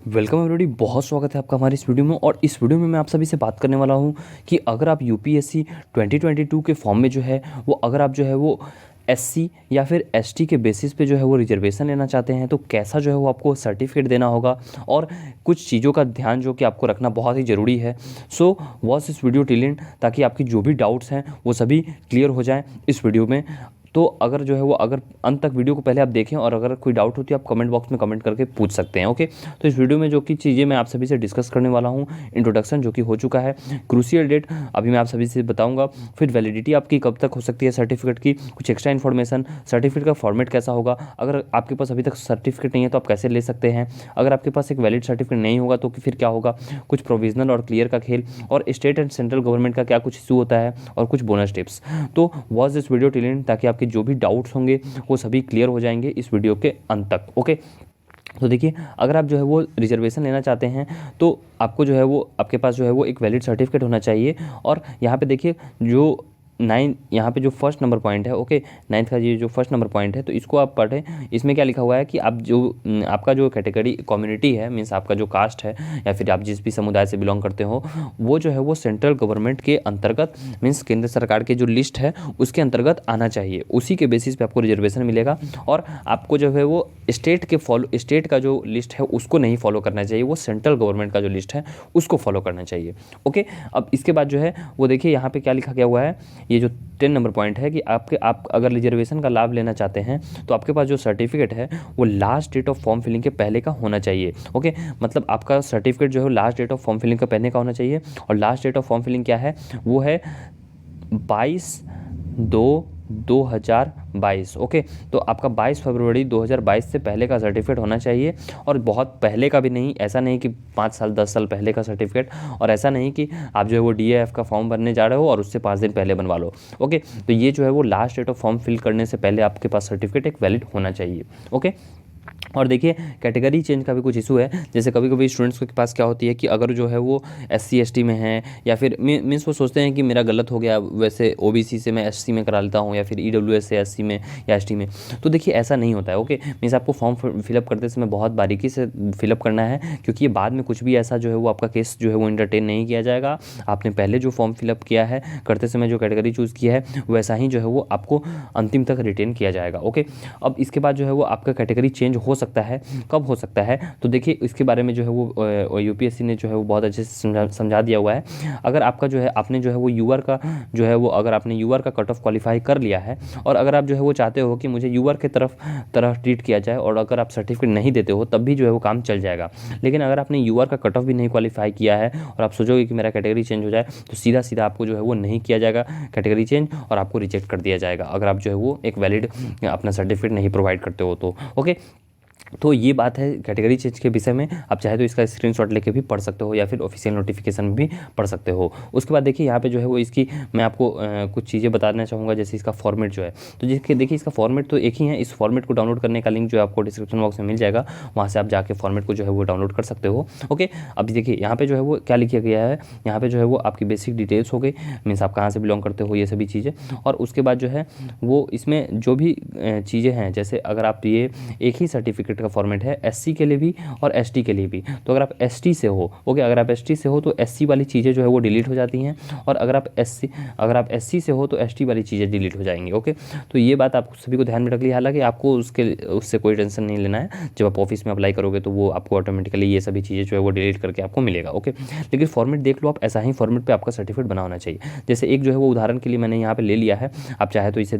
Welcome everybody, बहुत स्वागत है आपका हमारी इस वीडियो में। और इस वीडियो में मैं आप सभी से बात करने वाला हूं कि अगर आप यूपीएससी 2022 के फॉर्म में जो है वो अगर आप जो है वो एससी या फिर एसटी के बेसिस पे जो है वो रिजर्वेशन लेना चाहते हैं तो कैसा जो है वो आपको सर्टिफिकेट देना होगा और कुछ चीज़ों का ध्यान जो कि आपको रखना बहुत ही ज़रूरी है। सो वॉच इस वीडियो टिल एंड, ताकि आपकी जो भी डाउट्स हैं वो सभी क्लियर हो जाएँ इस वीडियो में। तो अगर जो है वो अगर अंत तक वीडियो को पहले आप देखें और अगर कोई डाउट होती है आप कमेंट बॉक्स में कमेंट करके पूछ सकते हैं। ओके, तो इस वीडियो में जो कि चीज़ें मैं आप सभी से डिस्कस करने वाला हूँ, इंट्रोडक्शन जो कि हो चुका है, क्रूशियल डेट अभी मैं आप सभी से बताऊंगा, फिर वैलिडिटी आपकी कब तक हो सकती है सर्टिफिकेट की, कुछ एक्स्ट्रा इन्फॉर्मेशन, सर्टिफिकेट का फॉर्मेट कैसा होगा, अगर आपके पास अभी तक सर्टिफिकेट नहीं है तो आप कैसे ले सकते हैं, अगर आपके पास एक वैलिड सर्टिफिकेट नहीं होगा तो फिर क्या होगा, कुछ प्रोविजनल और क्लियर का खेल, और स्टेट एंड सेंट्रल गवर्नमेंट का क्या कुछ इशू होता है, और कुछ बोनस टिप्स। तो watch this video till and, ताकि आपके जो भी डाउट्स होंगे वो सभी क्लियर हो जाएंगे इस वीडियो के अंत तक। ओके, तो देखिए, अगर आप जो है वो रिजर्वेशन लेना चाहते हैं तो आपको जो है वो आपके पास जो है वो एक वैलिड सर्टिफिकेट होना चाहिए। और यहाँ पे देखिए जो यहाँ पे जो फर्स्ट नंबर पॉइंट है, ओके, नाइन्थ का ये जो फर्स्ट नंबर पॉइंट है तो इसको आप पढ़ें। इसमें क्या लिखा हुआ है कि आप जो आपका जो कैटेगरी कम्युनिटी है, मीन्स आपका जो कास्ट है या फिर आप जिस भी समुदाय से बिलोंग करते हो, वो जो है वो सेंट्रल गवर्नमेंट के अंतर्गत, मीन्स केंद्र सरकार के जो लिस्ट है उसके अंतर्गत आना चाहिए। उसी के बेसिस पे आपको रिजर्वेशन मिलेगा। और आपको जो है वो स्टेट का जो लिस्ट है उसको नहीं फॉलो करना चाहिए, वो सेंट्रल गवर्नमेंट का जो लिस्ट है उसको फॉलो करना चाहिए। ओके, अब इसके बाद जो है वो देखिए यहाँ पे क्या लिखा गया हुआ है, ये जो 10 नंबर पॉइंट है कि आप अगर रिजर्वेशन का लाभ लेना चाहते हैं तो आपके पास जो सर्टिफिकेट है वो last date of form filling के पहले का होना चाहिए। ओके, मतलब आपका सर्टिफिकेट जो है last date of form filling का पहले का होना चाहिए। और last date of form filling क्या है, वो है 22/2/2022। ओके, तो आपका 22 फरवरी 2022 से पहले का सर्टिफिकेट होना चाहिए। और बहुत पहले का भी नहीं, ऐसा नहीं कि 5 साल 10 साल पहले का सर्टिफिकेट, और ऐसा नहीं कि आप जो है वो डीएएफ का फॉर्म भरने जा रहे हो और उससे 5 दिन पहले बनवा लो। ओके, तो ये जो है वो last date of form fill करने से पहले आपके पास सर्टिफिकेट एक वैलिड होना चाहिए। ओके, और देखिए कैटेगरी चेंज का भी कुछ इशू है। जैसे कभी कभी स्टूडेंट्स के पास क्या होती है कि अगर जो है वो एससी एसटी में है या फिर मीन्स वो सोचते हैं कि मेरा गलत हो गया, वैसे ओबीसी से मैं एससी में करा लेता हूँ या फिर ईडब्ल्यूएस से एससी में या एसटी में। तो देखिए ऐसा नहीं होता है। ओके, मीन्स आपको फॉर्म फिलअप करते समय बहुत बारीकी से फिलअप करना है, क्योंकि ये बाद में कुछ भी ऐसा जो है वो आपका केस जो है वो इंटरटेन नहीं किया जाएगा। आपने पहले जो फॉर्म फिलअप किया है, करते समय जो कैटेगरी चूज़ किया है, वैसा ही जो है वो आपको अंतिम तक रिटेन किया जाएगा। ओके, अब इसके बाद जो है वो आपका कैटेगरी चेंज हो सकता है। कब हो सकता है, तो देखिए इसके बारे में जो है वो यूपीएससी ने जो है वो बहुत अच्छे से समझा दिया हुआ है। अगर आपका जो है आपने जो है वो यूआर का जो है वो अगर आपने यूआर का कट ऑफ क्वालिफाई कर लिया है और अगर आप जो है वो चाहते हो कि मुझे यूआर के तरह ट्रीट किया जाए, और अगर आप सर्टिफिकेट नहीं देते हो तब भी जो है वो काम चल जाएगा। लेकिन अगर आपने यूआर का कट ऑफ भी नहीं क्वालिफाई किया है और आप सोचोगे कि मेरा कैटेगरी चेंज हो जाए, तो सीधा सीधा आपको जो है वो नहीं किया जाएगा कैटेगरी चेंज, और आपको रिजेक्ट कर दिया जाएगा अगर आप जो है वो एक वैलिड अपना सर्टिफिकेट नहीं प्रोवाइड करते हो तो। ओके, तो ये बात है कैटेगरी चेंज के विषय में। आप चाहे तो इसका स्क्रीनशॉट लेके भी पढ़ सकते हो या फिर ऑफिशियल नोटिफिकेशन में भी पढ़ सकते हो। उसके बाद देखिए यहाँ पे जो है वो इसकी मैं आपको कुछ चीज़ें बताना चाहूँगा। जैसे इसका फॉर्मेट जो है, तो देखिए इसका फॉर्मेट तो एक ही है। इस फॉर्मेट को डाउनलोड करने का लिंक जो है आपको डिस्क्रिप्शन बॉक्स में मिल जाएगा, वहाँ से आप जाके फॉर्मेट को जो है वो डाउनलोड कर सकते हो। ओके, अभी देखिए यहाँ पे जो है वो क्या लिखा गया है, यहाँ पे जो है वो आपकी बेसिक डिटेल्स हो गई, मीन्स आप कहाँ से बिलोंग करते हो, ये सभी चीज़ें। और उसके बाद जो है वो इसमें जो भी चीज़ें हैं, जैसे अगर आप ये एक ही सर्टिफिकेट का फॉर्मेट है एससी के लिए भी और एसटी के लिए भी, तो अगर आप एसटी से हो, ओके, अगर आप एसटी से हो तो एससी वाली चीज़ें जो है वो डिलीट हो जाती हैं, और अगर आप एससी से हो तो एसटी वाली चीज़ें डिलीट हो जाएंगी। ओके, तो ये बात आप सभी को ध्यान में रख ली। हालांकि आपको उससे कोई टेंशन नहीं लेना है, जब आप ऑफिस में अप्लाई करोगे तो वो आपको ऑटोमेटिकली ये सभी चीज़ें जो है वो डिलीट करके आपको मिलेगा। ओके, लेकिन फॉर्मेट देख लो आप, ऐसा ही फॉर्मेट पर आपका सर्टिफिकेट बना होना चाहिए। जैसे एक जो है वो उदाहरण के लिए मैंने यहाँ पर ले लिया है, आप चाहे तो इसे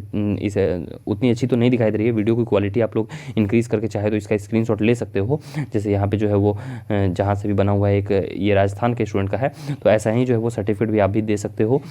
उतनी अच्छी तो नहीं दिखाई दे रही है, वीडियो की क्वालिटी आप लोग इंक्रीज़ करके चाहे तो इसका स्क्रीनशॉट ले सकते हो। जैसे यहाँ पे जो है वो जहाँ से भी बना हुआ है, एक ये राजस्थान के स्टूडेंट का है, तो ऐसा ही जो है वो सर्टिफिकेट भी आप भी दे सकते हो।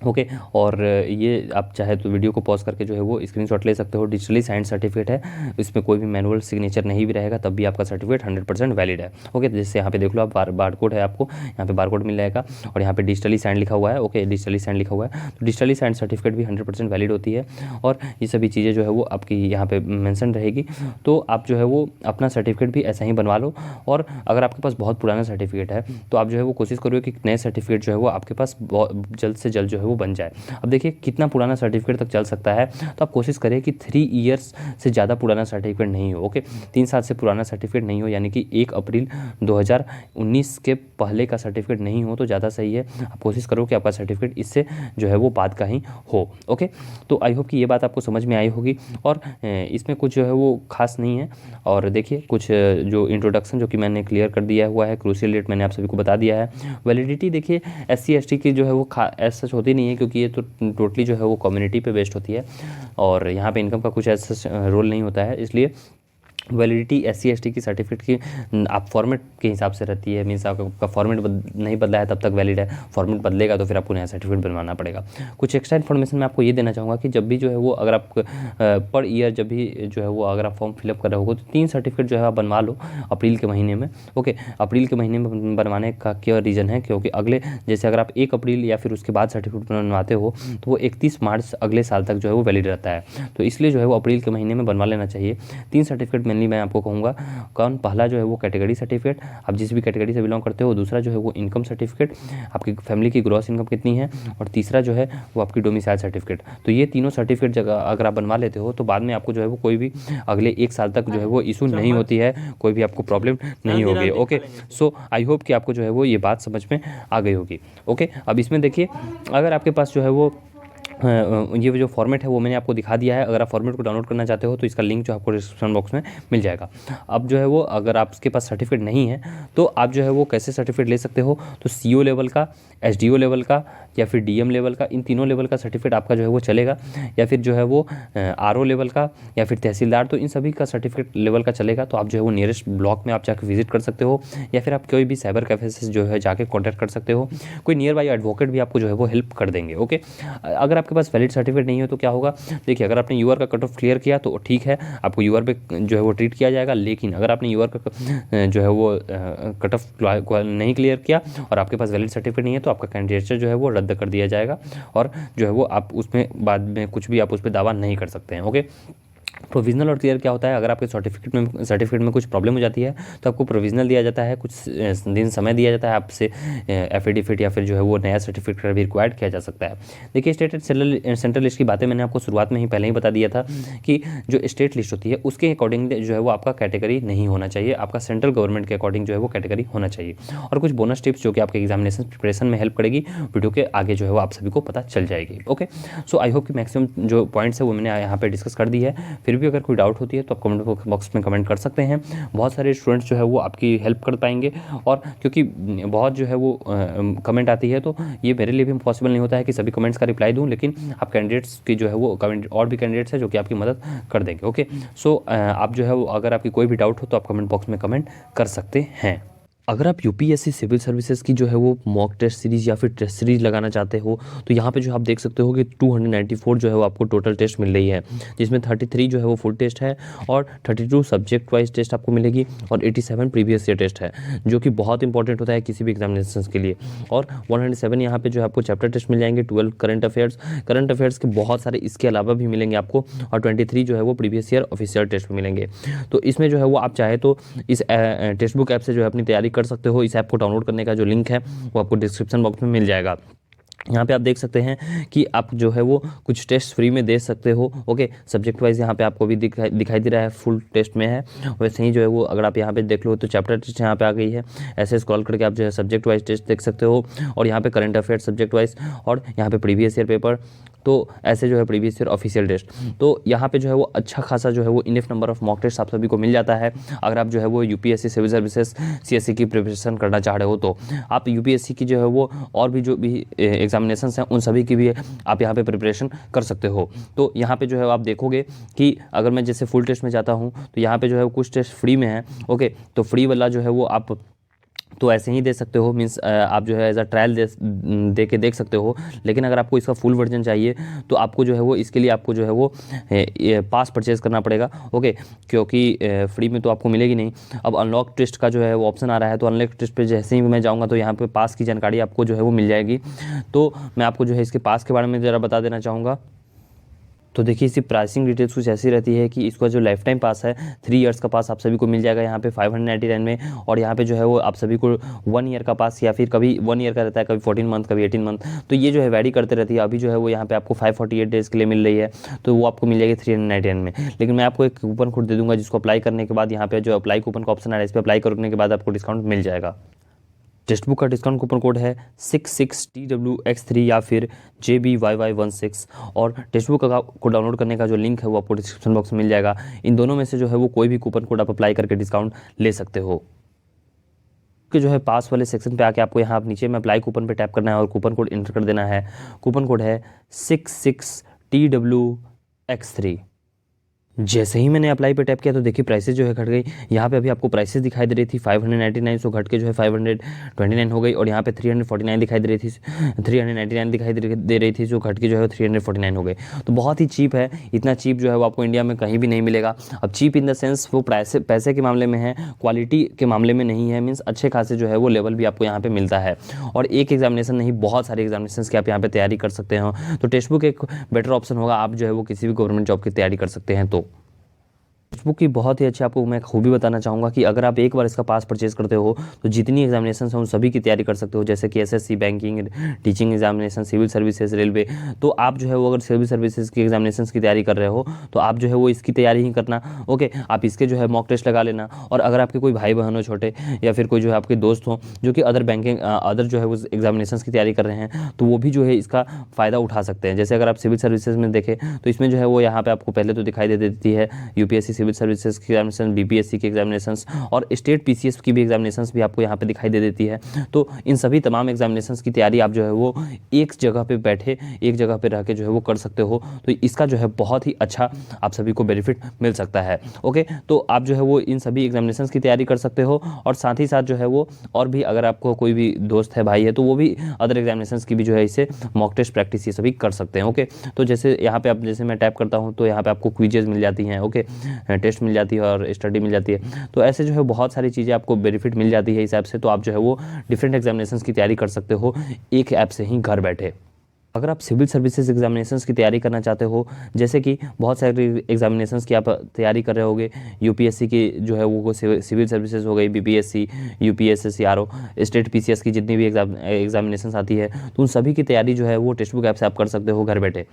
ओके, और ये आप चाहे तो वीडियो को पॉज करके जो है वो स्क्रीनशॉट ले सकते हो। डिजिटली साइंड सर्टिफिकेट है, इसमें कोई भी मैनुअल सिग्नेचर नहीं भी रहेगा, तब भी आपका सर्टिफिकेट 100% वैलिड है। ओके, जैसे यहाँ पे देख लो आप, बारकोड है, आपको यहाँ पे बारकोड मिल जाएगा और यहाँ पे डिजिटली साइंड लिखा हुआ है। ओके, डिजिटली साइंड लिखा हुआ है, तो डिजिटली साइंड सर्टिफिकेट भी 100% वैलिड होती है। और ये सभी चीज़ें जो है वो आपकी यहाँ पे मेंशन रहेगी, तो आप जो है वो अपना सर्टिफिकेट भी ऐसा ही बनवा लो। और अगर आपके पास बहुत पुराना सर्टिफिकेट है तो आप जो है वो कोशिश करो कि नए सर्टिफिकेट जो है वो आपके पास जल्द से जल्द जो है वो बन जाए। अब देखिए कितना पुराना सर्टिफिकेट तक चल सकता है, तो आप कोशिश करें कि 3 ईयर्स से ज़्यादा पुराना सर्टिफिकेट नहीं हो। ओके, 3 साल से पुराना सर्टिफिकेट नहीं हो, यानी कि 1 अप्रैल 2019 के पहले का सर्टिफिकेट नहीं हो तो ज़्यादा सही है। आप कोशिश करो कि आपका सर्टिफिकेट इससे जो है वो बाद का ही हो। ओके, तो आई होप कि ये बात आपको समझ में आई होगी और इसमें कुछ जो है वो खास नहीं है। और देखिए कुछ जो इंट्रोडक्शन जो कि मैंने क्लियर कर दिया हुआ है, क्रूशियल डेट मैंने आप सभी को बता दिया है। वैलिडिटी देखिए SC ST की जो है वो ऐसा सच होती नहीं है, क्योंकि ये तो टोटली जो है वो कम्युनिटी पे बेस्ड होती है और यहाँ पे इनकम का कुछ ऐसा रोल नहीं होता है। इसलिए वैलिडिटी SC ST की सर्टिफिकेट की आप फॉर्मेट के हिसाब से रहती है। मीन्स आपका फॉर्मेट नहीं बदला है तब तक वैलिड है, फॉर्मेट बदलेगा तो फिर आपको नया सर्टिफिकेट बनवाना पड़ेगा। कुछ एक्स्ट्रा इन्फॉर्मेशन मैं आपको ये देना चाहूँगा कि जब भी जो है वो अगर आप पर ईयर जब भी जो है वो अगर आप फॉर्म फिलअप कर रहे हो तो 3 सर्टिफिकेट जो है आप बनवा लो अप्रैल के महीने में। ओके, अप्रैल के महीने में बनवाने का क्या रीज़न है, क्योंकि अगले जैसे अगर आप 1 अप्रैल या फिर उसके बाद सर्टिफिकेट बनवाते हो तो वो 31 मार्च अगले साल तक जो है वो वैलिड रहता है। तो इसलिए जो है वो अप्रैल के महीने में बनवा लेना चाहिए। 3 सर्टिफिकेट मेनली मैं आपको कहूँगा कौन, पहला जो है वो कैटेगरी सर्टिफिकेट, आप जिस भी कैटेगरी से बिलोंग करते हो। दूसरा जो है वो इनकम सर्टिफिकेट, आपकी फैमिली की ग्रॉस इनकम कितनी है। और तीसरा जो है वो आपकी डोमिसाइल सर्टिफिकेट। तो ये तीनों सर्टिफिकेट जगह अगर आप बनवा लेते हो तो बाद में आपको जो है वो कोई भी अगले 1 साल तक जो है वो इशू नहीं होती है, कोई भी आपको प्रॉब्लम नहीं होगी। ओके, सो आई होप कि आपको जो है वो ये बात समझ में आ गई होगी। ओके, अब इसमें देखिए अगर आपके पास जो है वो ये जो फॉर्मेट है वो मैंने आपको दिखा दिया है। अगर आप फॉर्मेट को डाउनलोड करना चाहते हो तो इसका लिंक जो आपको डिस्क्रिप्शन बॉक्स में मिल जाएगा। अब जो है वो अगर आपके पास सर्टिफिकेट नहीं है तो आप जो है वो कैसे सर्टिफिकेट ले सकते हो, तो CO लेवल का, SDO लेवल का या फिर DM लेवल का, इन तीनों लेवल का सर्टिफिकेट आपका जो है वो चलेगा। या फिर जो है वो RO लेवल का या फिर तहसीलदार, तो इन सभी का सर्टिफिकेट लेवल का चलेगा। तो आप जो है वो नियरेस्ट ब्लॉक में आप जाकर विजिट कर सकते हो या फिर आप कोई भी साइबर कैफे से जो है जाके कॉन्टैक्ट कर सकते हो। कोई नियर बाई एडवोकेट भी आपको जो है वो हेल्प कर देंगे। ओके, अगर आपके पास वैलिड सर्टिफिकेट नहीं है तो क्या होगा, देखिए अगर आपने UR का कट ऑफ क्लियर किया तो ठीक है, आपको UR पे जो है वो ट्रीट किया जाएगा। लेकिन अगर आपने UR का जो है वो कट ऑफ नहीं क्लियर किया और आपके पास वैलिड सर्टिफिकेट नहीं है तो आपका कैंडिडेचर जो है वो रद्द कर दिया जाएगा और जो है वो आप उसमें बाद में कुछ भी आप उस पर दावा नहीं कर सकते हैं। ओके, प्रोविजनल और क्लियर क्या होता है, अगर आपके सर्टिफिकेट में कुछ प्रॉब्लम हो जाती है तो आपको प्रोविजनल दिया जाता है, कुछ दिन समय दिया जाता है, आपसे एफिडेविट या फिर जो है वो नया सर्टिफिकेट भी रिक्वायर्ड किया जा सकता है। देखिए स्टेट एंड सेंट्रल लिस्ट की बातें मैंने आपको शुरुआत में ही पहले ही बता दिया था कि जो स्टेट लिस्ट होती है उसके अकॉर्डिंग जो है वो आपका कैटेगरी नहीं होना चाहिए, आपका सेंट्रल गवर्नमेंट के अकॉर्डिंग जो है वो कैटेगरी होना चाहिए। और कुछ बोनस टिप्स जो कि आपके एग्जामिनेशन प्रिपरेशन में हेल्प करेगी, वीडियो के आगे जो है वो आप सभी को पता चल जाएगी। ओके, सो आई होप कि मैक्सिमम जो पॉइंट्स है वो मैंने यहाँ पे डिस्कस कर दी है। फिर भी अगर कोई डाउट होती है तो आप कमेंट बॉक्स में कमेंट कर सकते हैं। बहुत सारे स्टूडेंट्स जो है वो आपकी हेल्प कर पाएंगे और क्योंकि बहुत जो है वो कमेंट आती है तो ये मेरे लिए भी पॉसिबल नहीं होता है कि सभी कमेंट्स का रिप्लाई दूं, लेकिन आप कैंडिडेट्स की जो है वो कमेंट और भी कैंडिडेट्स हैं जो कि आपकी मदद कर देंगे। ओके, सो आप जो है वो अगर आपकी कोई भी डाउट हो तो आप कमेंट बॉक्स में कमेंट कर सकते हैं। अगर आप UPSC सिविल सर्विसेज की जो है वो मॉक टेस्ट सीरीज़ या फिर टेस्ट सीरीज लगाना चाहते हो तो यहाँ पे जो आप देख सकते हो कि 294 जो है वो आपको टोटल टेस्ट मिल रही है, जिसमें 33 जो है वो फुल टेस्ट है और 32 सब्जेक्ट वाइज टेस्ट आपको मिलेगी और 87 प्रीवियस ईयर टेस्ट है, जो कि बहुत इंपॉर्टेंट होता है किसी भी एग्जामिनेशन के लिए। और 107 यहाँ पे जो है आपको चैप्टर टेस्ट मिल जाएंगे, 12 करंट अफेयर्स के बहुत सारे इसके अलावा भी मिलेंगे आपको, और 23 जो है वो प्रीवियस ईयर ऑफिशियल टेस्ट में मिलेंगे। तो इसमें जो है वो आप चाहे तो इस टेक्स्ट बुक ऐप से जो है अपनी तैयारी कर सकते हो। इस ऐप को डाउनलोड करने का जो लिंक है वो आपको डिस्क्रिप्शन बॉक्स में मिल जाएगा। यहाँ पे आप देख सकते हैं कि आप जो है वो कुछ टेस्ट फ्री में दे सकते हो। ओके, सब्जेक्ट वाइज यहाँ पे आपको भी दिखाई दे रहा है, फुल टेस्ट में है। वैसे ही जो है वो अगर आप यहाँ पे देख लो तो चैप्टर टेस्ट यहाँ पे आ गई है, ऐसे स्क्रॉल करके आप जो है सब्जेक्ट वाइज टेस्ट देख सकते हो और यहाँ पे करंट अफेयर्स सब्जेक्ट वाइज और यहाँ पे प्रीवियस ईयर पेपर, तो ऐसे जो है प्रीवियस ईयर ऑफिशियल टेस्ट। तो यहाँ पे जो है वो अच्छा खासा जो है वो enough number of mock test आप सभी को मिल जाता है। अगर आप जो है वो UPSC सिविल सर्विसेज CSE की प्रिपरेशन करना चाह रहे हो तो आप UPSC की जो है वो और भी जो भी एग्जामिनेशन हैं उन सभी की भी आप यहाँ पे प्रिपरेशन कर सकते हो। तो यहाँ पे जो है आप देखोगे कि अगर मैं जैसे फुल टेस्ट में जाता हूँ तो यहाँ पे जो है कुछ टेस्ट फ्री में है। ओके, तो फ्री वाला जो है वो आप तो ऐसे ही दे सकते हो, मीन्स आप जो है एज अ ट्रायल दे के देख सकते हो। लेकिन अगर आपको इसका फुल वर्जन चाहिए तो आपको जो है वो इसके लिए आपको जो है वो पास परचेज़ करना पड़ेगा। ओके, क्योंकि फ्री में तो आपको मिलेगी नहीं। अब अनलॉक टेस्ट का जो है वो ऑप्शन आ रहा है, तो अनलॉक टेस्ट पे जैसे ही मैं जाऊँगा तो यहाँ पे पास की जानकारी आपको जो है वो मिल जाएगी। तो मैं आपको जो है इसके पास के बारे में ज़रा बता देना चाहूँगा। तो देखिए इसकी प्राइसिंग डिटेल्स कुछ ऐसी रहती है कि इसका जो लाइफ टाइम पास है 3 इयर्स का पास आप सभी को मिल जाएगा यहाँ पे 599 में। और यहाँ पे जो है वो आप सभी को 1 ईयर का पास या फिर कभी 1 ईयर का रहता है, कभी 14 मंथ, कभी 18 मंथ, तो ये जो है वैरी करते रहती है। अभी जो है वो यहाँ पे आपको 548 डेज़ के लिए मिल रही है, तो वो आपको मिल जाएगी 399 में। लेकिन मैं आपको एक कूपन कोड दे दूँगा जिसको अप्लाई करने के बाद यहाँ पे जो अप्लाई कूपन का ऑप्शन आ रहा है इस पर अप्लाई करने के बाद आपको डिस्काउंट मिल जाएगा। टेक्स्ट बुक का डिस्काउंट कूपन कोड है 66TWX3 या फिर JBYY16। और टेक्स्ट बुक को डाउनलोड करने का जो लिंक है वो आपको डिस्क्रिप्शन बॉक्स में मिल जाएगा। इन दोनों में से जो है वो कोई भी कूपन कोड आप अप्लाई करके डिस्काउंट ले सकते हो। कि जो है पास वाले सेक्शन पे आके आपको यहाँ नीचे में अप्लाई कूपन पे टैप करना है और कूपन कोड इंटर कर देना है। कूपन कोड है 66TWX3। जैसे ही मैंने अप्लाई पे टैप किया तो देखिए प्राइसेस जो है घट गई। यहाँ पे अभी आपको प्राइसेस दिखाई दे रही थी 599, सो घट के जो है 529 हो गई। और यहाँ पे 349 दिखाई दे रही थी, 399 दिखाई दे रही थी, जो घट के जो है 349 हो गई। तो बहुत ही चीप है, इतना चीप जो है वो आपको इंडिया में कहीं भी नहीं मिलेगा। अब चीप इन द सेंस वो पैसे के मामले में है, क्वालिटी के मामले में नहीं है। मीन्स अच्छे खासे जो है वो लेवल भी आपको यहाँ पे मिलता है। और एक एग्जामिनेशन नहीं, बहुत सारे एग्जामिनेशन की आप यहाँ पे तैयारी कर सकते हो। तो टेक्स्ट बुक एक बेटर ऑप्शन होगा, आप जो है वो किसी भी गवर्नमेंट जॉब की तैयारी कर सकते हैं। तो टेक्स्ट बुक की बहुत ही अच्छी आपको मैं खूबी बताना चाहूँगा कि अगर आप एक बार इसका पास परचेज करते हो तो जितनी एग्जामिनेशन हैं उन सभी की तैयारी कर सकते हो, जैसे कि SSC, banking, teaching examination, civil services, railway. तो आप जो है वो अगर सिविल सर्विसेज की एग्जामिनेशन की तैयारी कर रहे हो तो आप जो है वो इसकी तैयारी ही करना। ओके, आप इसके जो है मॉक टेस्ट लगा लेना। और अगर आपके कोई भाई बहन हो छोटे या फिर कोई जो है आपके दोस्त हो जो कि अदर जो है वो एग्जामिनेशन की तैयारी कर रहे हैं तो वो भी जो है इसका फ़ायदा उठा सकते हैं। जैसे अगर आप सिविल सर्विसेज में देखें तो इसमें जो है वो यहाँ पे आपको पहले तो दिखाई दे देती है यूपीएससी सिविल सर्विसेज की एग्जामिनेशन, बीपीएससी की एग्जामिनेशंस और स्टेट पीसीएस की भी एग्जामिनेशंस भी आपको यहाँ पे दिखाई दे देती है। तो इन सभी तमाम एग्जामिनेशंस की तैयारी आप जो है वो एक जगह पे बैठे, एक जगह पे रह के जो है वो कर सकते हो। तो इसका जो है बहुत ही अच्छा आप सभी को बेनिफिट मिल सकता है। ओके, तो आप जो है वो इन सभी एग्जामिनेशंस की तैयारी कर सकते हो। और साथ ही साथ जो है वो और भी अगर आपको कोई भी दोस्त है, भाई है, तो वो भी अदर एग्जामिनेशंस की भी जो है इसे मॉक टेस्ट प्रैक्टिस ये सभी कर सकते हैं। ओके, तो जैसे यहाँ पे आप जैसे मैं टैप करता हूँ तो यहाँ पे आपको क्विजेज मिल जाती हैं। ओके, टेस्ट मिल जाती है और स्टडी मिल जाती है। तो ऐसे जो है बहुत सारी चीज़ें आपको बेनिफिट मिल जाती है इस ऐप से। तो आप जो है वो डिफरेंट एग्जामिनेशंस की तैयारी कर सकते हो एक ऐप से ही घर बैठे। अगर आप सिविल सर्विसेज एग्जामिनेशंस की तैयारी करना चाहते हो, जैसे कि बहुत सारे एग्जामिनेशंस की आप तैयारी कर रहे होगे, यूपीएससी की जो है वो सिविल सर्विसेज हो गई, BPSC, UPSC, CRO, state PCS की जितनी भी एग्जामिनेशंस आती है, तो उन सभी की तैयारी जो है वो टेक्स्ट बुक ऐप से आप कर सकते हो घर बैठे।